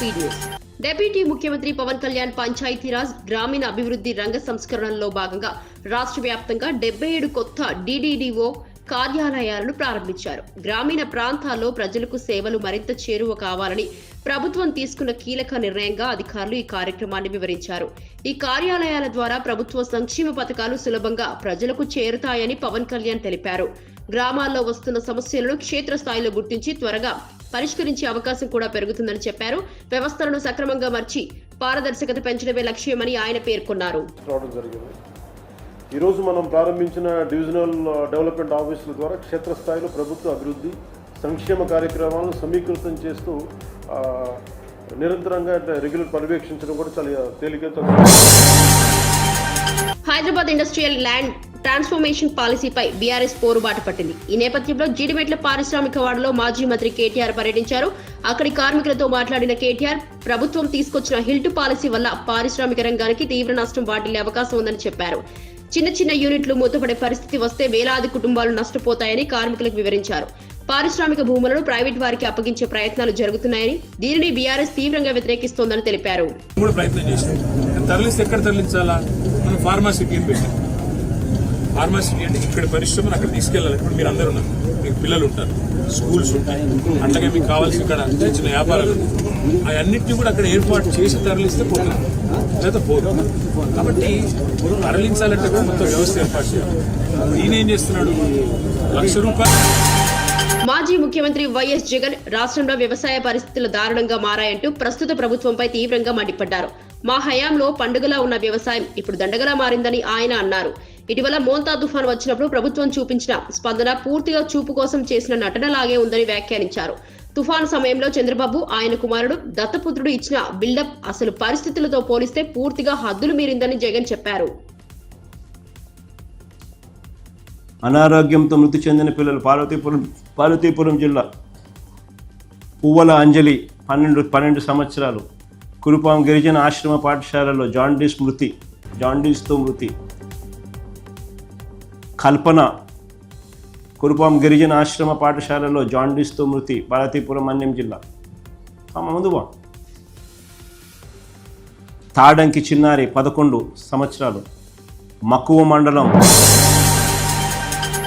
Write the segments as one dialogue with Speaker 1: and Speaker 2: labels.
Speaker 1: Speed news. Deputy ముఖ్యమంత్రి పవన్ కళ్యాణ్ పంచాయతీరాజ్ గ్రామీణ అభివృద్ధి రంగ సంస్కరణలో భాగంగా రాష్ట్ర వ్యాప్తంగా 77 కొత్త DDDO కార్యాలయాలను ప్రారంభించారు. గ్రామీణ ప్రాంతాల్లో ప్రజలకు సేవలు మరింత చేరువ కావాలని ప్రభుత్వం తీసుకున్న కీలక నిర్ణయంగా అధికారులు ఈ కార్యక్రమాన్ని వివరించారు. ఈ కార్యాలయాల ద్వారా ప్రభుత్వ సంక్షేమ పథకాలు సులభంగా ప్రజలకు చేరుతాయని పవన్ కళ్యాణ్ తెలిపారు. గ్రామాల్లో వస్తున్న సమస్యలను క్షేత్రస్థాయిలో గుర్తించి త్వరగా పరిష్కరించే అవకాశం కూడా పెరుగుతుందని చెప్పారు. వ్యవస్థలను సక్రమంగా మార్చి పారదర్శకత పెంచడమే లక్ష్యమని ఆయన పేర్కొన్నారు.
Speaker 2: ఈరోజు మనం ప్రారంభించిన డివిజనల్ డెవలప్మెంట్ ఆఫీసుల ద్వారా క్షేత్రస్థాయిలో ప్రభుత్వ అభివృద్ధి సంక్షేమ కార్యక్రమాలను సమీకృతం చేస్తూ నిరంతరంగా రెగ్యులర్ పర్యవేక్షించడం కూడా చాలా తేలికగా.
Speaker 1: హైదరాబాద్ ఇండస్ట్రియల్ ల్యాండ్ ట్రాన్స్ఫర్మేషన్ పాలసీపై బీఆర్ఎస్ పోరుబాట పట్టింది. ఈ నేపథ్యంలో జీడిమెట్ల పారిశ్రామిక వాడలో మాజీ మంత్రి కేటీఆర్ పర్యటించారు. అక్కడి కార్మికులతో మాట్లాడిన కేటీఆర్ ప్రభుత్వం తీసుకొచ్చిన హిల్ట్ పాలసీ వల్ల పారిశ్రామిక రంగానికి తీవ్ర నష్టం వాటిల్లే అవకాశం ఉందని చెప్పారు. చిన్న యూనిట్లు మూతపడే పరిస్థితి వస్తే వేలాది కుటుంబాలు నష్టపోతాయని కార్మికులకు వివరించారు. పారిశ్రామిక భూములను ప్రైవేట్ వారికి అప్పగించే ప్రయత్నాలు జరుగుతున్నాయని, దీనిని బీఆర్ఎస్ తీవ్రంగా వ్యతిరేకిస్తోందని తెలిపారు.
Speaker 3: ఫార్మాసిటీ అంటే ఇక్కడ పరిశ్రమను అక్కడ తీసుకెళ్ళాలి. ఇప్పుడు మీరు అందరూ ఉన్నారు, మీకు పిల్లలు ఉంటారు, స్కూల్స్ ఉంటాయి, అట్లాగే మీకు కావాల్సి ఇక్కడ చిన్న వ్యాపారాలు అవన్నింటినీ కూడా అక్కడ ఏర్పాటు చేసి తరలిస్తే పోతుంది, లేదా పోదు. కాబట్టి తరలించాలంటే మొత్తం వ్యవస్థ ఏర్పాటు చేయాలి. ఈయన ఏం చేస్తున్నాడు, ₹1,00,000.
Speaker 1: మాజీ ముఖ్యమంత్రి వైఎస్ జగన్ రాష్ట్రంలో వ్యవసాయ పరిస్థితులు దారుణంగా మారాయంటూ ప్రస్తుత ప్రభుత్వంపై తీవ్రంగా మండిపడ్డారు. మా హయాంలో పండుగలా ఉన్న వ్యవసాయం ఇప్పుడు దండగలా మారిందని ఆయన అన్నారు. ఇటీవల మోంతా తుఫాన్ వచ్చినప్పుడు ప్రభుత్వం చూపించిన స్పందన పూర్తిగా చూపు కోసం చేసిన నటనలాగే ఉందని వ్యాఖ్యానించారు. తుఫాను సమయంలో చంద్రబాబు, ఆయన కుమారుడు దత్తపుత్రుడు ఇచ్చిన బిల్డప్ అసలు పరిస్థితులతో పోలిస్తే పూర్తిగా హద్దులు మీరిందని జగన్ చెప్పారు.
Speaker 4: అనారోగ్యంతో మృతి చెందిన పిల్లలు పార్వతీపురం జిల్లా పువ్వల అంజలి 12 సంవత్సరాలు కురుపాం గిరిజన ఆశ్రమ పాఠశాలలో జాండీస్తో మృతి. కల్పన కురుపాం గిరిజన ఆశ్రమ పాఠశాలలో జాండీస్తో మృతి, పార్వతీపురం మన్యం జిల్లా. ముందువా తాడంకి చిన్నారి 11 సంవత్సరాలు మక్కువ మండలం.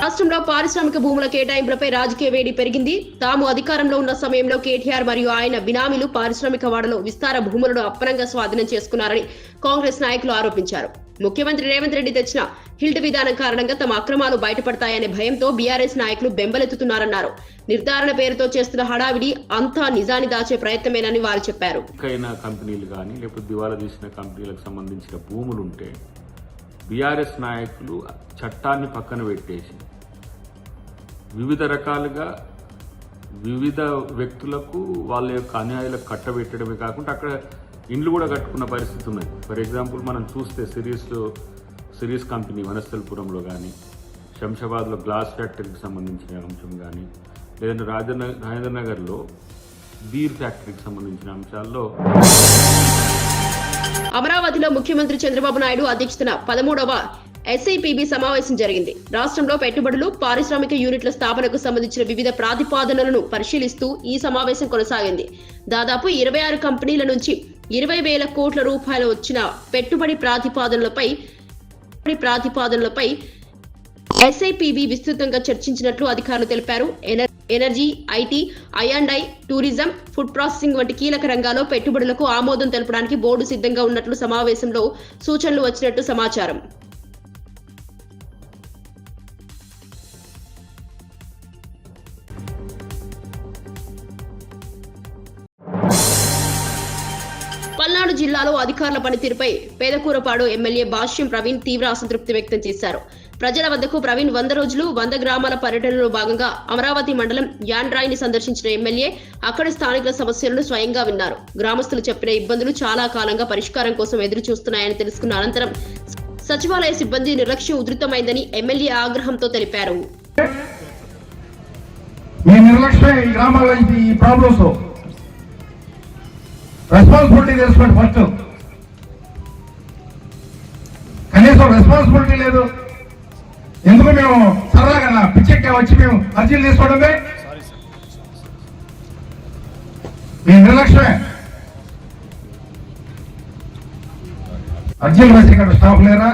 Speaker 1: రాష్ట్రంలో పారిశ్రామిక భూముల కేటాయింపులపై రాజకీయ వేడి పెరిగింది. తాము అధికారంలో ఉన్న సమయంలో కేటీఆర్ మరియు ఆయన బినామీలు పారిశ్రామిక వాడలో విస్తార భూములను అప్పనంగా స్వాధీనం చేసుకున్నారని కాంగ్రెస్ నాయకులు ఆరోపించారు. ముఖ్యమంత్రి రేవంత్ రెడ్డి తెచ్చిన హిల్ట్ విధానం కారణంగా తమ అక్రమాలు బయటపడతాయనే భయంతో బీఆర్ఎస్ నాయకులు బెంబలెత్తుతున్నారన్నారు. నిర్ధారణ పేరుతో చేస్తున్న హడావిడి అంతా నిజాన్ని దాచే ప్రయత్నమేనని వారు చెప్పారు.
Speaker 5: కంపెనీలు కానీ లేకపోతే దివాలా తీసిన కంపెనీలకు సంబంధించిన భూములుంటే బీఆర్ఎస్ నాయకులు చట్టాన్ని పక్కన పెట్టేసి వివిధ రకాలుగా వివిధ వ్యక్తులకు వాళ్ళ యొక్క అన్యాయాలకు కట్టబెట్టడమే కాకుండా అక్కడ ఇండ్లు కూడా కట్టుకున్న పరిస్థితి ఉన్నది. ఫర్ ఎగ్జాంపుల్ మనం చూస్తే సిరీస్ కంపెనీ వనస్థలపురంలో కానీ, శంషాబాద్లో గ్లాస్ ఫ్యాక్టరీకి సంబంధించిన అంశం కానీ, లేదంటే రాజేంద్ర నగర్లో బీర్ ఫ్యాక్టరీకి సంబంధించిన అంశాల్లో.
Speaker 1: అమరావతిలో ముఖ్యమంత్రి చంద్రబాబు నాయుడు అధ్యక్షతన 13వ SIPB సమావేశం జరిగింది. రాష్ట్రంలో పెట్టుబడులు, పారిశ్రామిక యూనిట్ల స్థాపనకు సంబంధించిన వివిధ ప్రాతిపాదనలను పరిశీలిస్తూ ఈ సమావేశం కొనసాగింది. దాదాపు 26 కంపెనీల నుంచి 20,000 కోట్ల రూపాయలు వచ్చిన పెట్టుబడి ప్రాతిపాదనలపై SIPB విస్తృతంగా చర్చించినట్లు అధికారులు తెలిపారు. Energy, IT, I&I, tourism, food processing వంటి కీలక రంగాల్లో పెట్టుబడులకు ఆమోదం తెలపడానికి బోర్డు సిద్ధంగా ఉన్నట్లు సమావేశంలో సూచనలు వచ్చినట్టు సమాచారం. పల్నాడు జిల్లాలో అధికారుల పనితీరుపై పేదకూరపాడు ఎమ్మెల్యే భాష్యం ప్రవీణ్ తీవ్ర అసంతృప్తి వ్యక్తం చేశారు. ప్రజల వద్దకు ప్రవీణ్ 100 రోజులు 100 గ్రామాల పర్యటనలో భాగంగా అమరావతి మండలం యాండ్రాయిని సందర్శించిన ఎమ్మెల్యే అక్కడి స్థానికుల సమస్యలను స్వయంగా విన్నారు. గ్రామస్తులు చెప్పిన ఇబ్బందులు చాలా కాలంగా పరిష్కారం కోసం ఎదురు చూస్తున్నాయని తెలుసుకున్న అనంతరం సచివాలయ సిబ్బంది నిర్లక్ష్యం ఉధృతమైందని ఎమ్మెల్యే ఆగ్రహంతో తెలిపారు.
Speaker 6: రెస్పాన్సిబిలిటీ తెలుసుకోండి. ఫస్ట్ కనీసం రెస్పాన్సిబిలిటీ లేదు. ఎందుకు మేము సరదాగా పిచ్చెక్కి వచ్చి మేము అర్జీలు తీసుకోవడమే మీ నిర్లక్ష్యమే. అర్జీలు రాసే స్టాఫ్ లేరా?